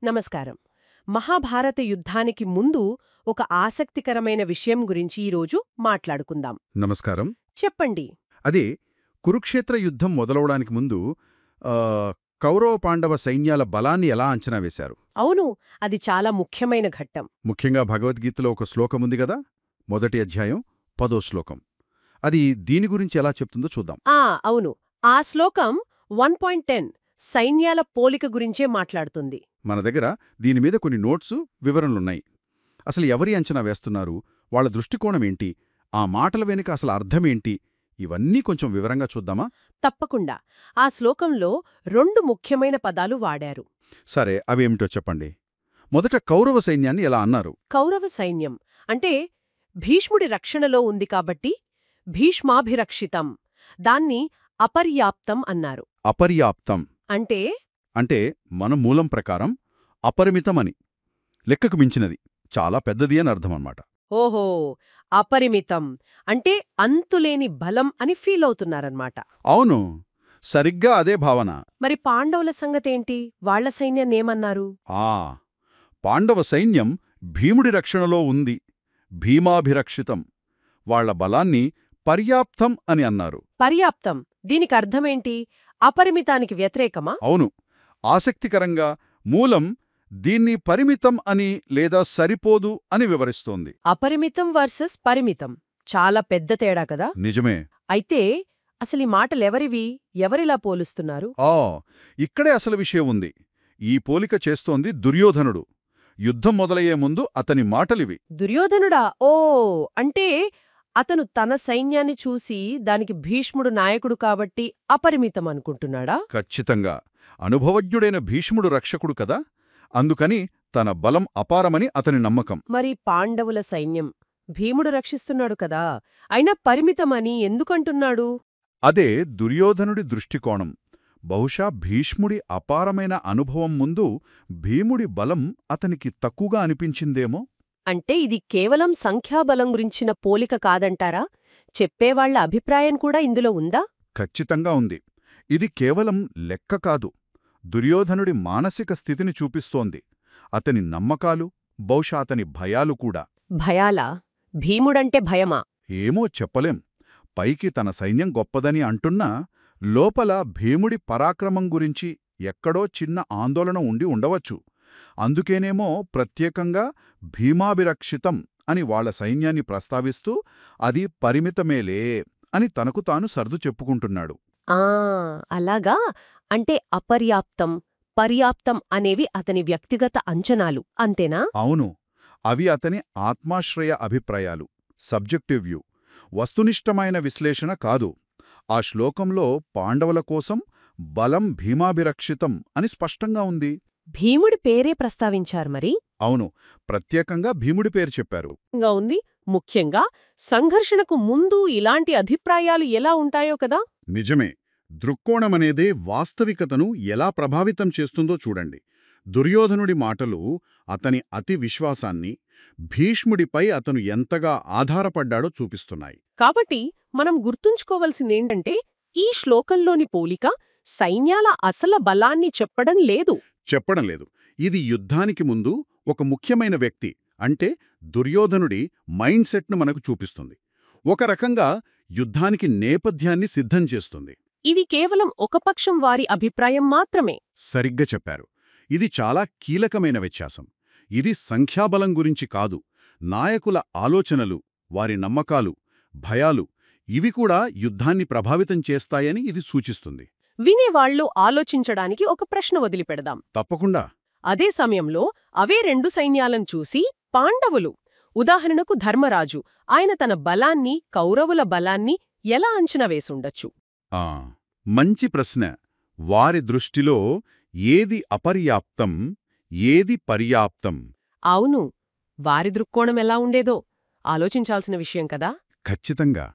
నమస్కారం. మహాభారత యుద్ధానికి ముందు ఒక ఆసక్తికరమైన విషయం గురించి ఈరోజు మాట్లాడుకుందాం. నమస్కారం. చెప్పండి. అదే కురుక్షేత్ర యుద్ధం మొదలవడానికి ముందు ఆ, కౌరవ పాండవ సైన్యాల బలాన్ని ఎలా అంచనా వేశారు? అవును, అది చాలా ముఖ్యమైన ఘట్టం. ముఖ్యంగా భగవద్గీతలో ఒక శ్లోకముంది కదా, మొదటి అధ్యాయం 10వ శ్లోకం. అది దీని గురించి ఎలా చెప్తుందో చూద్దాం. అవును. ఆ శ్లోకం 1.10 సైన్యాల పోలిక గురించే మాట్లాడుతుంది. మన దగ్గర దీని మీద కొన్ని నోట్సు, వివరణలున్నాయి. అసలు ఎవరి అంచనా వేస్తున్నారు, వాళ్ళ దృష్టికోణమేంటి, ఆ మాటల వెనుక అసలు అర్థమేంటి, ఇవన్నీ కొంచెం వివరంగా చూద్దామా? తప్పకుండా. ఆ శ్లోకంలో 2 ముఖ్యమైన పదాలు వాడారు. సరే, అవేమిటో చెప్పండి. మొదట కౌరవ సైన్యాన్ని ఎలా అన్నారు? కౌరవ సైన్యం అంటే భీష్ముడి రక్షణలో ఉంది కాబట్టి భీష్మాభిరక్షితం. దాన్ని అపర్యాప్తం అన్నారు. అపర్యాప్తం అంటే అంటే మన మూలం ప్రకారం అపరిమితమని, లెక్కకు మించినది, చాలా పెద్దది అని అర్థమన్నమాట. ఓహో, అపరిమితం అంటే అంతులేని బలం అని ఫీల్ అవుతున్నారన్నమాట. అవును, సరిగ్గా అదే భావన. మరి పాండవుల సంగతేంటి? వాళ్ల సైన్యాన్నేమన్నారు? ఆ పాండవ సైన్యం భీముడి రక్షణలో ఉంది, భీమాభిరక్షితం. వాళ్ల బలాన్ని పర్యాప్తం అని అన్నారు. పర్యాప్తం దీనికర్థమేంటి? అపరిమితానికి వ్యతిరేకమా? అవును, ఆసక్తికరంగా మూలం దీన్ని పరిమితం అని లేదా సరిపోదు అని వివరిస్తోంది. అపరిమితం వర్సెస్ పరిమితం చాలా పెద్ద తేడా కదా. నిజమే. అయితే అసలీ మాటలెవరివి? ఎవరిలా పోలుస్తున్నారు? ఇక్కడే అసలు విషయం ఉంది. ఈ పోలిక చేస్తోంది దుర్యోధనుడు. యుద్ధం మొదలయ్యే ముందు అతని మాటలివి. దుర్యోధనుడా? అంటే అతను తన సైన్యాన్ని చూసి దానికి భీష్ముడు నాయకుడు కాబట్టి అపరిమితం అనుకుంటున్నాడా? ఖచ్చితంగా. అనుభవజ్ఞుడైన భీష్ముడు రక్షకుడు కదా, అందుకని తన బలం అపారమని అతని నమ్మకం. మరి పాండవుల సైన్యం భీముడు రక్షిస్తున్నాడు కదా, అయినా పరిమితమని ఎందుకంటున్నాడు? అదే దుర్యోధనుడి దృష్టికోణం. బహుశా భీష్ముడి అపారమైన అనుభవం ముందు భీముడి బలం అతనికి తక్కువగా అనిపించిందేమో. అంటే ఇది కేవలం సంఖ్యాబలం గురించిన పోలిక కాదంటారా? చెప్పేవాళ్ల అభిప్రాయం కూడా ఇందులో ఉందా? ఖచ్చితంగా ఉంది. ఇది కేవలం లెక్క కాదు, దుర్యోధనుడి మానసిక స్థితిని చూపిస్తోంది. అతని నమ్మకాలు, బహుశా అతని భయాలు కూడా. భయాలా? భీముడంటే భయమా? ఏమో చెప్పలేం. పైకి తన సైన్యం గొప్పదని అంటున్నా లోపల భీముడి పరాక్రమం గురించి ఎక్కడో చిన్న ఆందోళన ఉండి ఉండవచ్చు. అందుకేనేమో ప్రత్యేకంగా భీమాభిరక్షితం అని వాళ్ల సైన్యాన్ని ప్రస్తావిస్తూ అది పరిమితమేలే అని తనకు తాను సర్దు చెప్పుకుంటున్నాడు. అలాగా. అంటే అపర్యాప్తం, పర్యాప్తం అనేవి అతని వ్యక్తిగత అంచనాలు అంతేనా? అవును, అవి అతని ఆత్మాశ్రయ అభిప్రాయాలు, సబ్జెక్టివ్ వ్యూ, వస్తునిష్టమైన విశ్లేషణ కాదు. ఆ శ్లోకంలో పాండవుల కోసం బలం భీమాభిరక్షితం అని స్పష్టంగా ఉంది. భీముడి పేరే ప్రస్తావించారు మరి? అవును, ప్రత్యేకంగా భీముడి పేరు చెప్పారు. ఉంది. ముఖ్యంగా సంఘర్షణకు ముందు ఇలాంటి అభిప్రాయాలు ఎలా ఉంటాయో కదా. నిజమే. దృక్కోణమనేదే వాస్తవికతను ఎలా ప్రభావితం చేస్తుందో చూడండి. దుర్యోధనుడి మాటలు అతని అతి విశ్వాసాన్ని, భీష్ముడిపై అతను ఎంతగా ఆధారపడ్డాడో చూపిస్తున్నాయి. కాబట్టి మనం గుర్తుంచుకోవలసిందేంటంటే ఈ శ్లోకంలోని పోలిక సైన్యాల అసలు బలాన్ని చెప్పడం లేదు. ఇది యుద్ధానికి ముందు ఒక ముఖ్యమైన వ్యక్తి అంటే దుర్యోధనుడి మైండ్ సెట్ను మనకు చూపిస్తుంది. ఒక రకంగా యుద్ధానికి నేపథ్యాన్ని సిద్ధం చేస్తుంది. ఇది కేవలం ఒక పక్షం వారి అభిప్రాయం మాత్రమే. సరిగ్గా చెప్పారు. ఇది చాలా కీలకమైన వ్యత్యాసం. ఇది సంఖ్యాబలం గురించి కాదు, నాయకుల ఆలోచనలు, వారి నమ్మకాలు, భయాలు, ఇవి కూడా యుద్ధాన్ని ప్రభావితం చేస్తాయని ఇది సూచిస్తుంది. వినేవాళ్లు ఆలోచించడానికి ఒక ప్రశ్న వదిలిపెడదాం. తప్పకుండా. అదే సమయంలో అవే 2 సైన్యాలను చూసి పాండవులు, ఉదాహరణకు ధర్మరాజు, ఆయన తన బలాన్ని, కౌరవుల బలాన్ని ఎలా అంచనా వేసుండొచ్చు? మంచి ప్రశ్న. వారి దృష్టిలో ఏది అపర్యాప్తం, ఏది పర్యాప్తం? అవును, వారి దృక్కోణం ఎలా ఉండేదో ఆలోచించాల్సిన విషయం కదా. ఖచ్చితంగా.